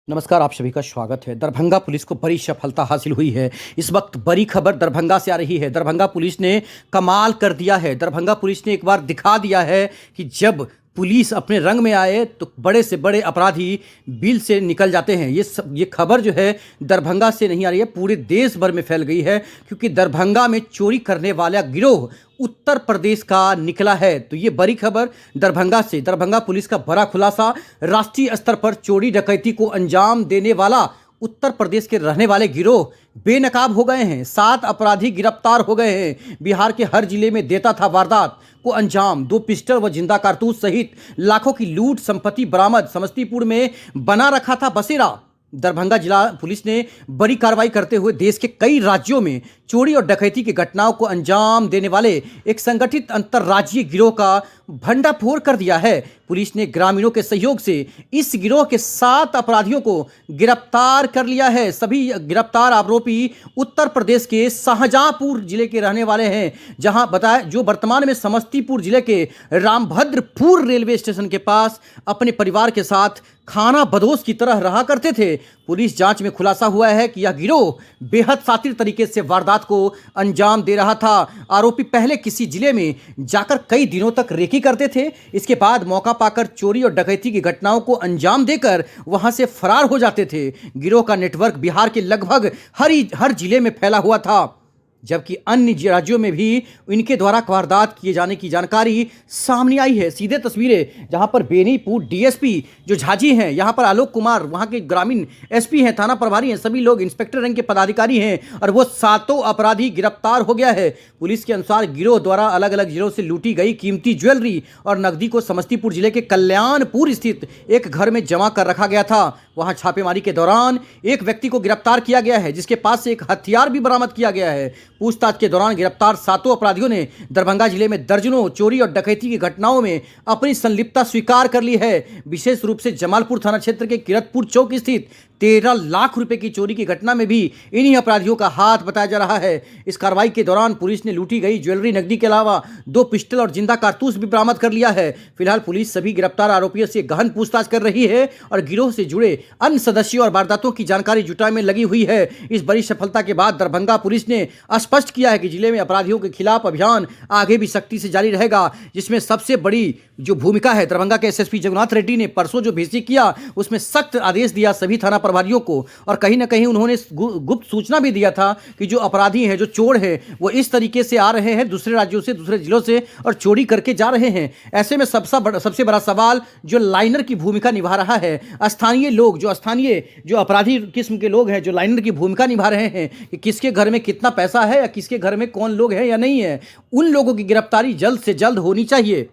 नमस्कार, आप सभी का स्वागत है। दरभंगा पुलिस को बड़ी सफलता हासिल हुई है। इस वक्त बड़ी खबर दरभंगा से आ रही है। दरभंगा पुलिस ने कमाल कर दिया है। दरभंगा पुलिस ने एक बार दिखा दिया है कि जब पुलिस अपने रंग में आए तो बड़े से बड़े अपराधी बिल से निकल जाते हैं। ये खबर जो है दरभंगा से नहीं आ रही है, पूरे देश भर में फैल गई है, क्योंकि दरभंगा में चोरी करने वाला गिरोह उत्तर प्रदेश का निकला है। तो ये बड़ी खबर दरभंगा से, दरभंगा पुलिस का बड़ा खुलासा, राष्ट्रीय स्तर पर चोरी डकैती को अंजाम देने वाला उत्तर प्रदेश के रहने वाले गिरोह बेनकाब हो गए हैं। 7 अपराधी गिरफ्तार हो गए हैं। बिहार के हर जिले में देता था वारदात को अंजाम। 2 पिस्टल व जिंदा कारतूस सहित लाखों की लूट संपत्ति बरामद। समस्तीपुर में बना रखा था बसेरा। दरभंगा जिला पुलिस ने बड़ी कार्रवाई करते हुए देश के कई राज्यों में चोरी और डकैती की घटनाओं को अंजाम देने वाले एक संगठित अंतर्राज्यीय गिरोह का भंडाफोड़ कर दिया है। पुलिस ने ग्रामीणों के सहयोग से इस गिरोह के 7 अपराधियों को गिरफ्तार कर लिया है। सभी गिरफ्तार आरोपी उत्तर प्रदेश के शाहजहांपुर जिले के रहने वाले हैं, जहां बताया जो वर्तमान में समस्तीपुर जिले के रामभद्रपुर रेलवे स्टेशन के पास अपने परिवार के साथ खाना बदोश की तरह रहा करते थे। पुलिस जांच में खुलासा हुआ है कि यह गिरोह बेहद शातिर तरीके से वारदात को अंजाम दे रहा था। आरोपी पहले किसी जिले में जाकर कई दिनों तक रेकी करते थे। इसके बाद मौका पाकर चोरी और डकैती की घटनाओं को अंजाम देकर वहां से फरार हो जाते थे। गिरोह का नेटवर्क बिहार के लगभग हर जिले में फैला हुआ था, जबकि अन्य राज्यों में भी इनके द्वारा वारदात किए जाने की जानकारी सामने आई है। सीधे तस्वीरें जहां पर बेनीपुर डीएसपी जो झाजी हैं, यहां पर आलोक कुमार वहां के ग्रामीण एसपी हैं, थाना प्रभारी हैं, सभी लोग इंस्पेक्टर रैंक के पदाधिकारी हैं और वो 7 अपराधी गिरफ्तार हो गया है। पुलिस के अनुसार गिरोह द्वारा अलग अलग जिलों से लूटी गई कीमती ज्वेलरी और नकदी को समस्तीपुर जिले के कल्याणपुर स्थित एक घर में जमा कर रखा गया था। वहां छापेमारी के दौरान एक व्यक्ति को गिरफ्तार किया गया है, जिसके पास से एक हथियार भी बरामद किया गया है। पूछताछ के दौरान गिरफ्तार 7 अपराधियों ने दरभंगा जिले में दर्जनों चोरी और डकैती की घटनाओं में अपनी संलिप्तता स्वीकार कर ली है। विशेष रूप से जमालपुर थाना क्षेत्र के किरतपुर चौक स्थित 13 लाख रुपए की चोरी की घटना में भी इन्हीं अपराधियों का हाथ बताया जा रहा है। इस कार्रवाई के दौरान पुलिस ने लूटी गई ज्वेलरी, नकदी के अलावा 2 पिस्टल और जिंदा कारतूस भी बरामद कर लिया है। फिलहाल पुलिस सभी गिरफ्तार आरोपियों से गहन पूछताछ कर रही है और गिरोह से जुड़े अन्य सदस्यों और वारदातों की जानकारी जुटाने में लगी हुई है। इस बड़ी सफलता के बाद दरभंगा पुलिस ने स्पष्ट किया है कि जिले में अपराधियों के खिलाफ अभियान आगे भी सख्ती से जारी रहेगा, जिसमें सबसे बड़ी जो भूमिका है दरभंगा के एसएसपी जगन्नाथ रेड्डी ने परसों जो भेजी किया, उसमें सख्त आदेश दिया सभी थाना प्रभारियों को, और कहीं ना कहीं उन्होंने गुप्त सूचना भी दिया था कि जो अपराधी हैं, जो चोर हैं, वो इस तरीके से आ रहे हैं दूसरे राज्यों से, दूसरे जिलों से, और चोरी करके जा रहे हैं। ऐसे में सबसे बड़ा सवाल जो लाइनर की भूमिका निभा रहा है, स्थानीय लोग, जो अपराधी किस्म के लोग हैं, जो लाइनर की भूमिका निभा रहे हैं कि किसके घर में कितना पैसा है या किसके घर में कौन लोग हैं या नहीं है, उन लोगों की गिरफ्तारी जल्द से जल्द होनी चाहिए।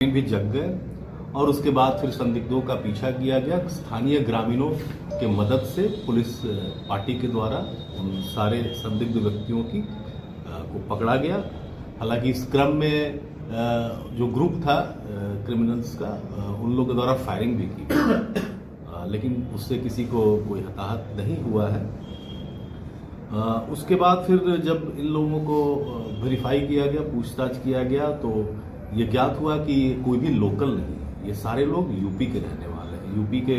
भी जग गए और उसके बाद फिर संदिग्धों का पीछा किया गया। स्थानीय ग्रामीणों के मदद से पुलिस पार्टी के द्वारा उन सारे संदिग्ध व्यक्तियों को पकड़ा गया। हालांकि इस क्रम में जो ग्रुप था क्रिमिनल्स का, उन लोगों के द्वारा फायरिंग भी की गई, लेकिन उससे किसी को कोई हताहत नहीं हुआ है। उसके बाद फिर जब इन लोगों को वेरीफाई किया गया, पूछताछ किया गया, तो ये ज्ञात हुआ कि कोई भी लोकल नहीं, ये सारे लोग यूपी के रहने वाले हैं, यूपी के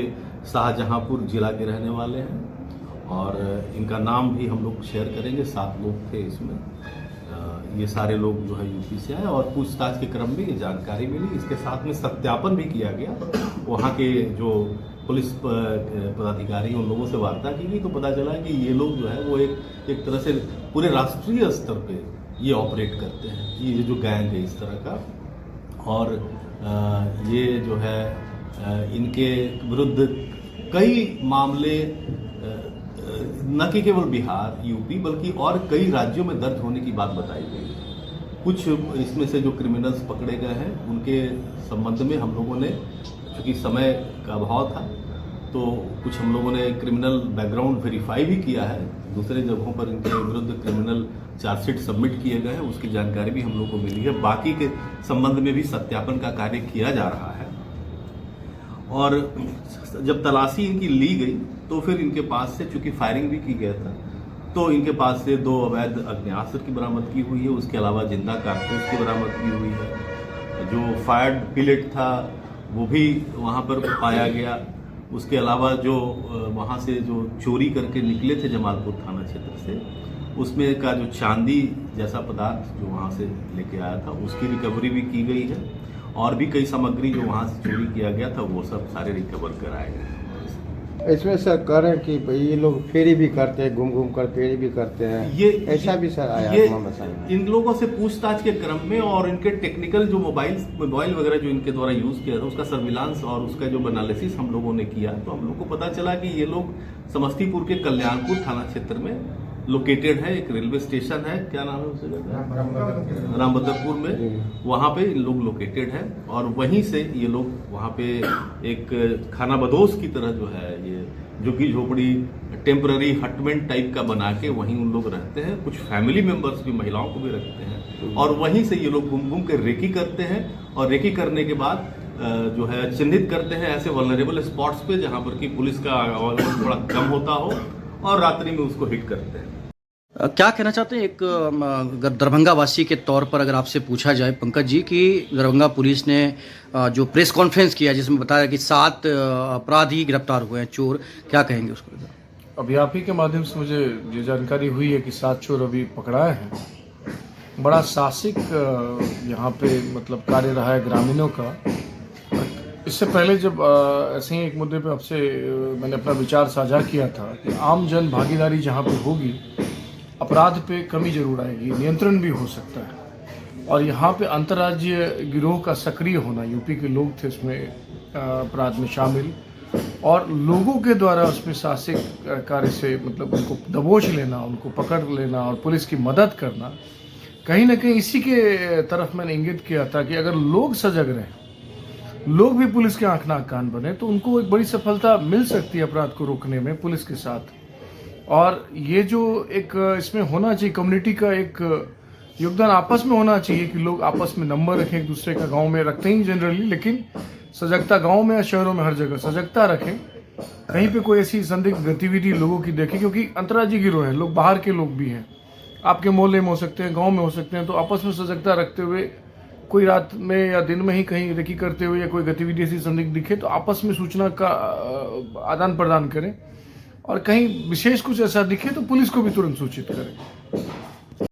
शाहजहांपुर जिला के रहने वाले हैं। और इनका नाम भी हम लोग शेयर करेंगे, 7 लोग थे इसमें। ये सारे लोग जो है यूपी से आए और पूछताछ के क्रम में ये जानकारी मिली। इसके साथ में सत्यापन भी किया गया। वहाँ के जो पुलिस पदाधिकारी उन लोगों से वार्ता की गई, तो पता चला कि ये लोग जो है वो एक तरह से पूरे राष्ट्रीय स्तर पे ये ऑपरेट करते हैं, ये जो गैंग है इस तरह का। और ये जो है इनके विरुद्ध कई मामले न कि केवल बिहार, यूपी, बल्कि और कई राज्यों में दर्ज होने की बात बताई गई है। कुछ इसमें से जो क्रिमिनल्स पकड़े गए हैं उनके संबंध में हम लोगों ने, चूँकि समय का अभाव था, तो कुछ हम लोगों ने क्रिमिनल बैकग्राउंड वेरीफाई भी किया है। दूसरे जगहों पर इनके विरुद्ध क्रिमिनल चार्जशीट सबमिट किए गए हैं, उसकी जानकारी भी हम लोग को मिली है। बाकी के संबंध में भी सत्यापन का कार्य किया जा रहा है। और जब तलाशी इनकी ली गई तो फिर इनके पास से, चूंकि फायरिंग भी की गया था, तो इनके पास से 2 अवैध अग्नेयास्त्र की बरामदगी हुई है। उसके अलावा जिंदा कारतूस की बरामदगी हुई है। जो फायर्ड पिलेट था वो भी वहाँ पर पाया गया। उसके अलावा जो वहाँ से जो चोरी करके निकले थे जमालपुर थाना क्षेत्र से, उसमें का जो चांदी जैसा पदार्थ जो वहाँ से लेके आया था उसकी रिकवरी भी की गई है, और भी कई सामग्री जो वहाँ से चोरी किया गया था वो सब सारे रिकवर कराए गए हैं। इसमें सर कह रहे हैं कि भाई ये लोग फेरी भी करते हैं, घूम घूम कर फेरी भी करते हैं, ये ऐसा भी सर आया ये मोहम्मद साहब। इन लोगों से पूछताछ के क्रम में और इनके टेक्निकल जो मोबाइल वगैरह जो इनके द्वारा यूज किया था उसका सर्विलांस और उसका जो एनालिसिस हम लोगों ने किया, तो हम लोग को पता चला कि ये लोग समस्तीपुर के कल्याणपुर थाना क्षेत्र में लोकेटेड है। एक रेलवे स्टेशन है, क्या नाम है उस जगह, रामभद्रपुर में, वहाँ पे इन लोग लोकेटेड है। और वहीं से ये लोग वहाँ पे एक खाना बदोश की तरह जो है ये झुग्गी झोपड़ी टेम्पररी हटमेंट टाइप का बना के वहीं उन लोग रहते हैं। कुछ फैमिली मेंबर्स भी, महिलाओं को भी रखते हैं, और वहीं से ये लोग घूम घूम के रेकी करते हैं। और रेकी करने के बाद जो है चिन्हित करते हैं ऐसे वल्नरेबल स्पॉट्स पे जहाँ पर कि पुलिस का आवागमन थोड़ा कम होता हो, और रात्रि में उसको हिट करते हैं। क्या कहना चाहते हैं एक अगर दरभंगा वासी के तौर पर अगर आपसे पूछा जाए पंकज जी कि दरभंगा पुलिस ने जो प्रेस कॉन्फ्रेंस किया जिसमें बताया कि 7 अपराधी गिरफ्तार हुए हैं, चोर, क्या कहेंगे उसको? अभी आप ही के माध्यम से मुझे ये जानकारी हुई है कि 7 चोर अभी पकड़ाए हैं। बड़ा साहसिक यहाँ पे मतलब कार्य रहा है ग्रामीणों का। इससे पहले जब ऐसे ही एक मुद्दे पे आपसे मैंने अपना विचार साझा किया था कि आम जन भागीदारी जहाँ पे होगी अपराध पे कमी जरूर आएगी, नियंत्रण भी हो सकता है। और यहाँ पे अंतर्राज्यीय गिरोह का सक्रिय होना, यूपी के लोग थे उसमें अपराध में शामिल, और लोगों के द्वारा उसमें साहसिक कार्य से मतलब उनको दबोच लेना, उनको पकड़ लेना और पुलिस की मदद करना, कहीं ना कहीं इसी के तरफ मैंने इंगित किया था कि अगर लोग सजग रहें, लोग भी पुलिस के आंख नाक कान बने, तो उनको एक बड़ी सफलता मिल सकती है अपराध को रोकने में पुलिस के साथ। और ये जो एक इसमें होना चाहिए, कम्युनिटी का एक योगदान आपस में होना चाहिए कि लोग आपस में नंबर रखें एक दूसरे का। गांव में रखते ही जनरली, लेकिन सजगता गांव में या शहरों में हर जगह सजगता रखें। कहीं पे कोई ऐसी संदिग्ध गतिविधि लोगों की देखें, क्योंकि अंतर्राज्यीय गिरोह है, लोग बाहर के लोग भी हैं, आपके मोहल्ले में हो सकते हैं, गाँव में हो सकते हैं। तो आपस में सजगता रखते हुए कोई रात में या दिन में ही कहीं रेकी करते हुए या कोई गतिविधि ऐसी संदिग्ध दिखे तो आपस में सूचना का आदान प्रदान करें, और कहीं विशेष कुछ ऐसा दिखे तो पुलिस को भी तुरंत सूचित करें।